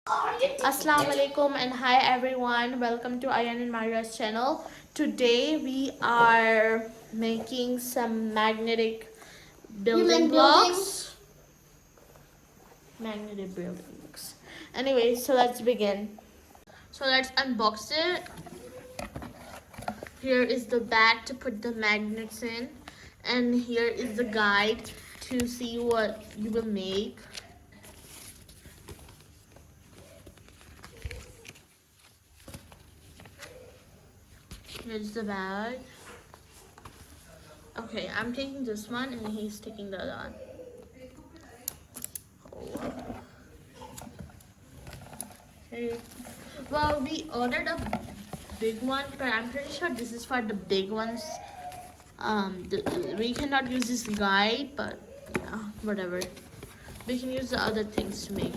Assalamu alaikum and hi everyone. Welcome to Ayan and Maria's channel. Today we are making some magnetic building blocks. Magnetic building blocks. Anyway, so let's begin. So let's unbox it. Here is the bag to put the magnets in, and here is the guide to see what you will make. Here's the bag. Okay, I'm taking this one and he's taking the other one. Oh. Okay. Well, we ordered a big one, but I'm pretty sure this is for the big ones. We cannot use this guide, but yeah, whatever. We can use the other things to make.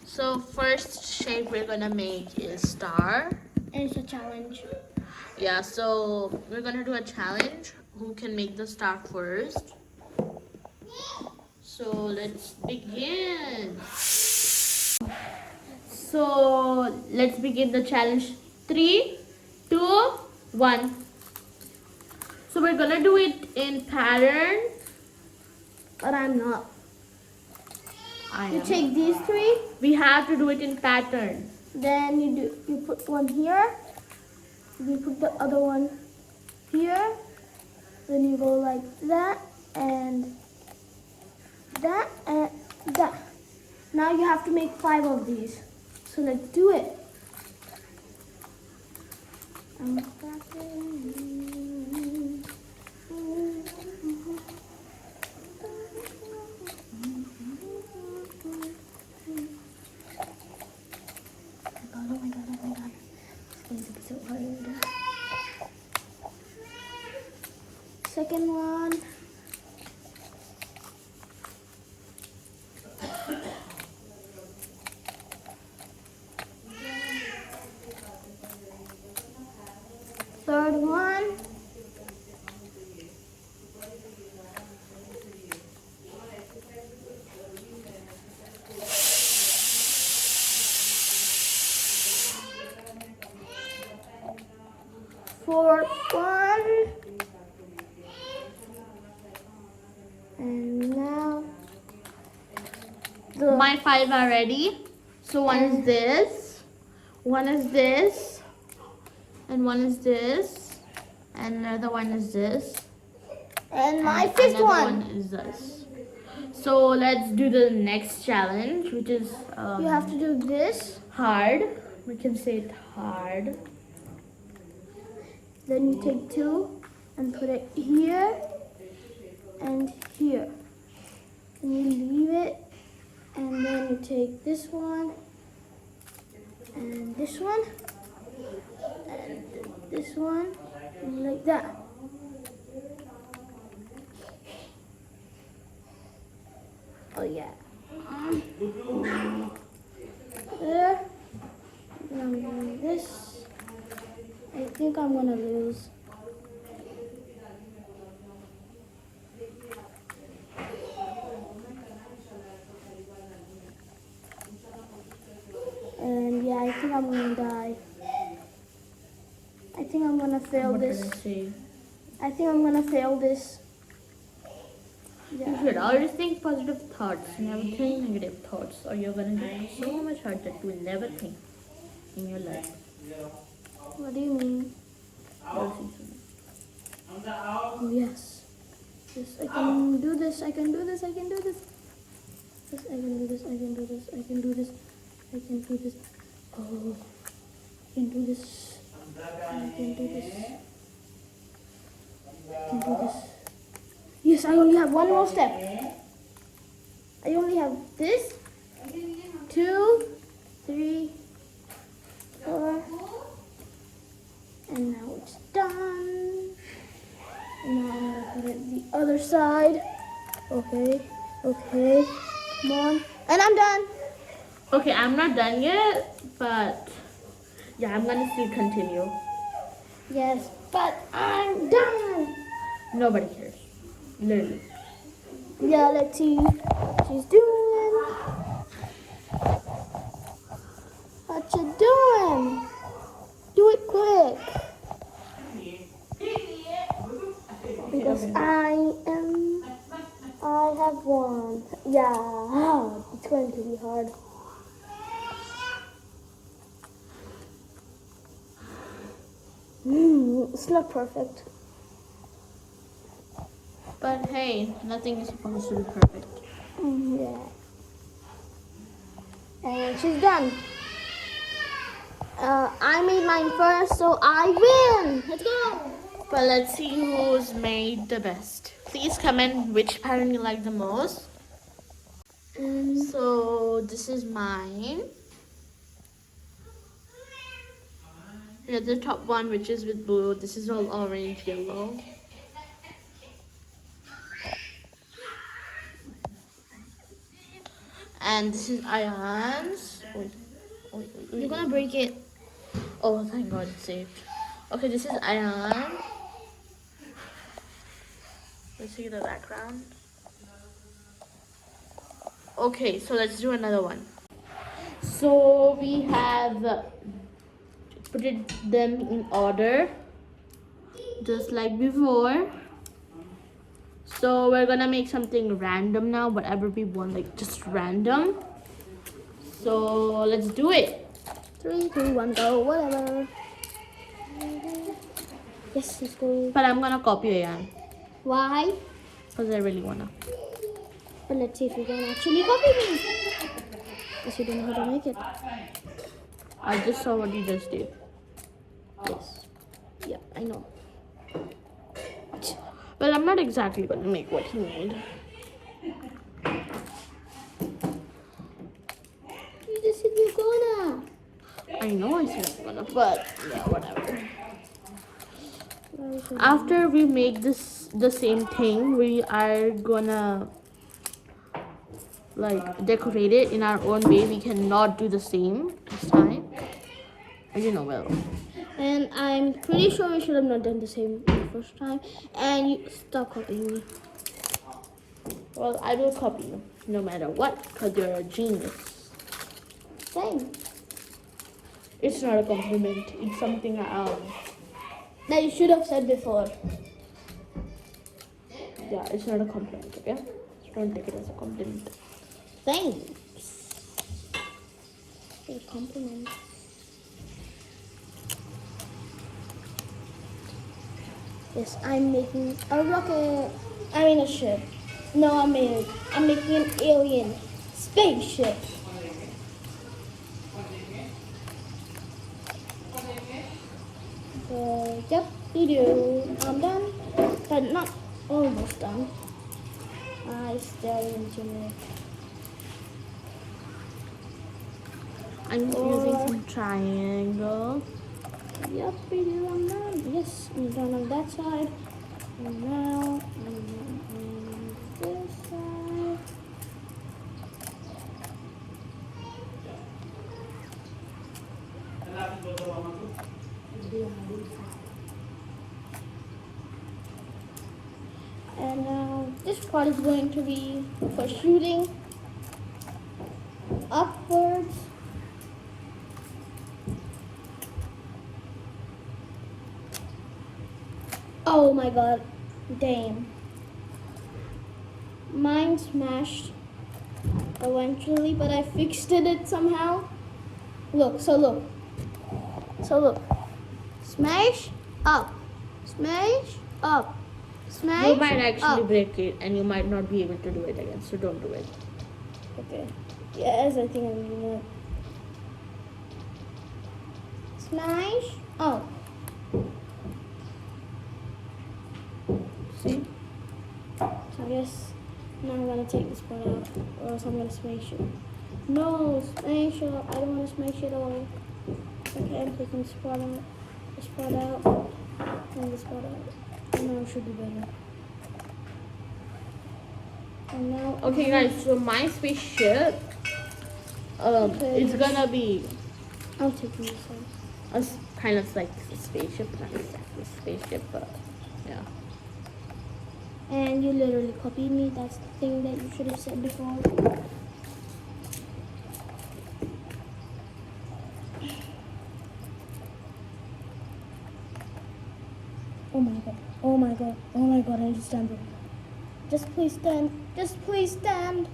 So first shape we're gonna make is star. And it's a challenge. Yeah, so we're gonna do a challenge. Who can make the star first? So let's begin. So let's begin the challenge. 3, 2, 1. So we're gonna do it in pattern. But I'm not. I You am. take these three, We have to do it in pattern. then you put one here, you put the other one here, then you go like that and that and that. Now you have to make 5 of these. So let's do it. Oh my god. It's going to be so hard. Second one. Third one. Fourth one. And now My 5 are ready. So one is this, one is this, and one is this, and another one is this. and my and fifth another one. is this. So let's do the next challenge, which is You have to do this. hard. We can say it hard. Then you take 2 and put it here and here. And you leave it. And then you take this one and this one and this one and like that. Oh yeah. There. And I'm doing this. I think I'm gonna lose. And yeah, I think I'm gonna die. I think I'm gonna fail What this. did I say? I think I'm gonna fail this. You Yeah. should always think positive thoughts, never think negative thoughts, or you're gonna get so much hurt that you will never think in your life. What do you mean? You'll see soon. Oh yes. Yes, I can do this. I can do this. I can do this. Yes, I can do this. I can do this. I can do this. I can do this. Oh, I can do this. I can do this. I can do this. Yes, I only have one more step. I only have this. 2, 3, 4. And now it's done. And now I'm gonna put it the other side. Okay, okay. Come on. And I'm done. Okay, I'm not done yet, but yeah, I'm gonna still continue. Yes, but I'm done. Nobody cares. Literally. Yeah, let's see what she's doing. on. Do it quick. Because I have one. Yeah, it's going to be hard. It's not perfect. But hey, nothing is supposed to be perfect. Yeah. And she's done. I made mine first, so I win. Let's go. But let's see who's made the best. Please comment which pattern you like the most. So this is mine. Yeah, the top one, which is with blue. This is all orange, yellow. And this is Ayan's. You're gonna break it. Oh, thank God it's saved. Okay, this is Ayan. Let's see the background. Okay, so let's do another one. So we have put them in order, just like before. So we're gonna make something random now, whatever we want, like just random. So let's do it. 3, 2, 1, go. Whatever. Yes, let's go. But I'm gonna copy Ayan Why? because I really wanna. But let's see if you can actually copy me. Because you don't know how to make it. I just saw what you just did. Yes. Yeah, I know. But I'm not exactly gonna make what he made. You just said you're gonna. I know I said I'm gonna, but yeah, whatever. After we make this the same thing, we are gonna like decorate it in our own way. We cannot do the same this time. You know well. And I'm pretty sure we should have not done the same the first time. And you stop copying me. Well, I will copy you no matter what, because you're a genius. Thanks. It's not a compliment. It's something That you should have said before. yeah, it's not a compliment, okay? So don't take it as a compliment. Thanks. A compliment. Yes, I'm making a rocket. I mean a ship. No, I'm making an alien spaceship. Yep, you do. I'm done, but not almost done. I still need to make. I'm using some triangle. Yep, we do. I'm done. Yes, I'm done on that side. And now I'm on this side. And now this part is going to be for shooting upwards. Oh my god, damn. Mine smashed eventually, but I fixed it somehow. Look. Smash up, smash up, smash You might actually up. break it and you might not be able to do it again, so don't do it. Okay. Yes, I think I'm doing it. Smash up. See? So I guess now I'm gonna take this part out, or else I'm gonna smash it. No, smash it. I don't want to smash it all. Okay, I'm taking this part out, and this part out. And now it should be better. And now. Okay guys, so my spaceship Okay. it's gonna be I'm taking this one. kind of like a spaceship, not exactly a spaceship, but yeah. And you literally copied me. That's the thing that you should have said before. Oh my god, I need to stand there. Just please stand. Just please stand.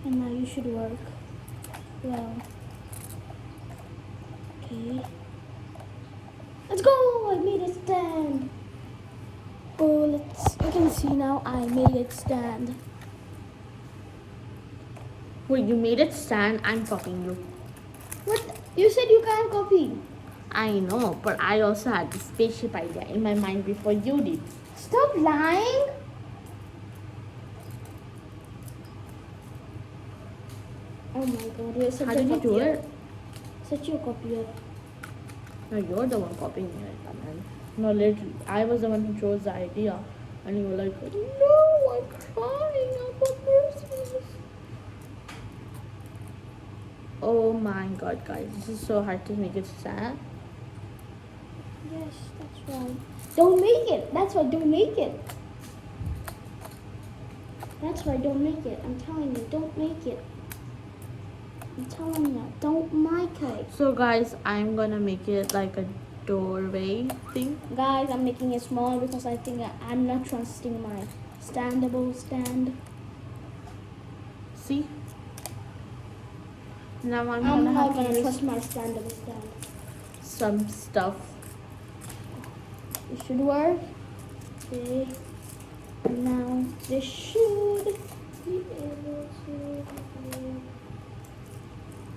And now you should work. Well. Okay. Let's go! I made it stand. Oh, you can see now I made it stand. Wait, you made it stand? I'm copying you. What? You said you can't copy. I know, but I also had the spaceship idea in my mind before you did. Stop lying. Oh my god, you're such How a did you do copier. it? Such a copier. No, you're the one copying me right now, man. No, literally, I was the one who chose the idea. And you were like, no, I'm crying. I'm for mercy. Oh my god, guys. This is so hard to make it sad. Yes, that's right. Don't make it. That's why don't make it. That's why don't make it. I'm telling you, don't make it. I'm telling you, don't make it. So, guys, I'm gonna make it like a doorway thing. Guys, I'm making it small because I think I'm not trusting my standable stand. See? Now I'm I'm gonna not have to gonna use trust my standable stand. some stuff. It should work. Okay. And now this should be able to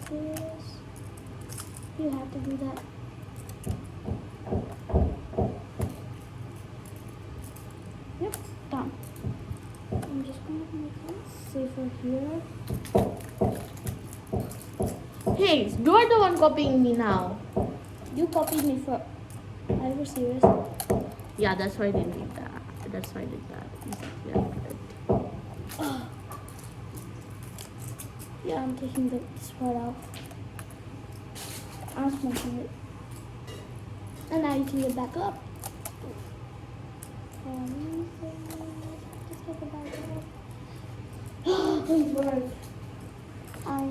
do this. You have to do that. Yep, done. I'm just gonna make it safer here. Hey, you're the one copying me now. You copied me for. Are you serious? Yeah, that's why I didn't need that. That's why I did that. Yeah, good. Yeah, I'm taking this part out. I'm smoking it. And now you can get back up. Just take it back up. Please work.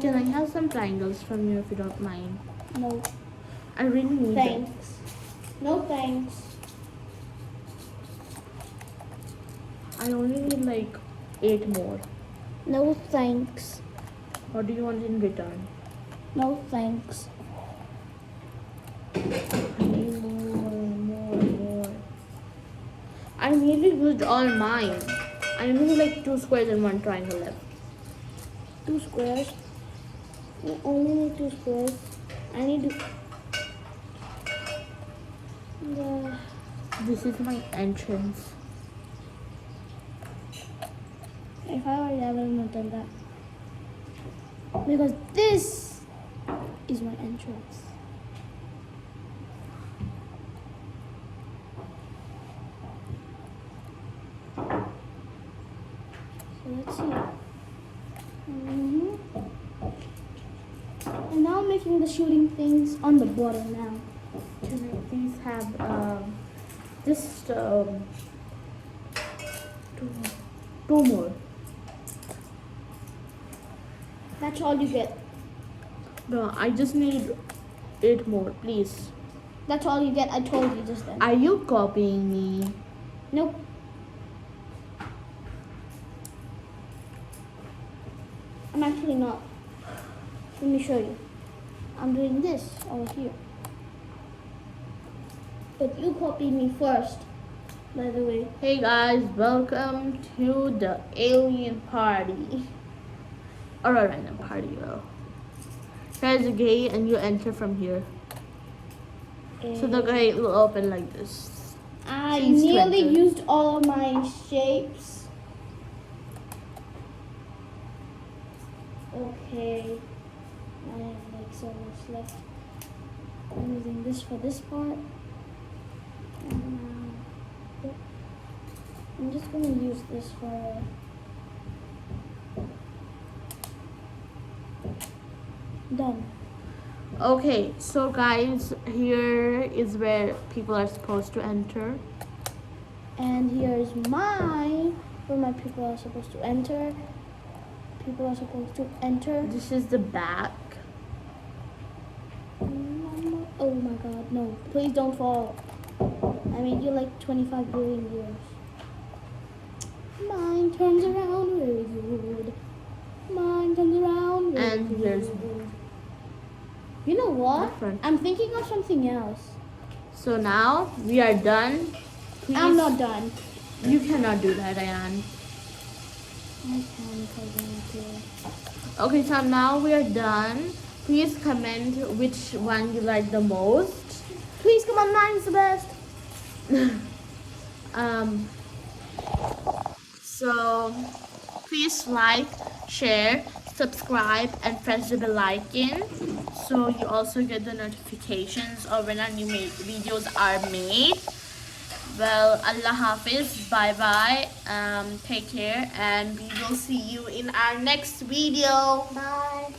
Can I have some triangles from you if you don't mind? No, I really need them. thanks. No thanks. I only need like 8 more. No thanks. What do you want in return? No thanks. I need more. I nearly used all mine. I need like 2 squares and 1 triangle left. 2 squares. You only need 2 squares. I need to. This is my entrance. If I were there, I would have done that. Because this is my entrance. So let's see. And now I'm making the shooting things on the bottom now. Can I please have just two more? That's all you get. No, I just need 8 more, please. That's all you get. I told you just then. Are you copying me? Nope. I'm actually not. Let me show you. I'm doing this over here. But you copied me first, by the way. Hey guys, welcome to the alien party. Or a random party, well. There's a gate and you enter from here. So the gate will open like this. I Please nearly enter. used all of my shapes. Okay. I have like so much left. I'm using this for this part. And yep. I'm just gonna use this for done. Okay, so guys, here is where people are supposed to enter. And here's where my people are supposed to enter. People are supposed to enter. This is the back. Oh my my god, no. Please don't fall. I made you like 25 billion years. Mine turns around really good. Mine turns around really And here's good. You know what? different. I'm thinking of something else. So now we are done. Please, I'm not done. You cannot do that, Ayan. I can because I want to. Okay, so now we are done. Please comment which one you like the most. Please come on, mine's the best. So please like, share, subscribe, and press the bell icon so you also get the notifications of when our new videos are made. Well, Allah Hafiz, bye bye, take care, and we will see you in our next video. Bye.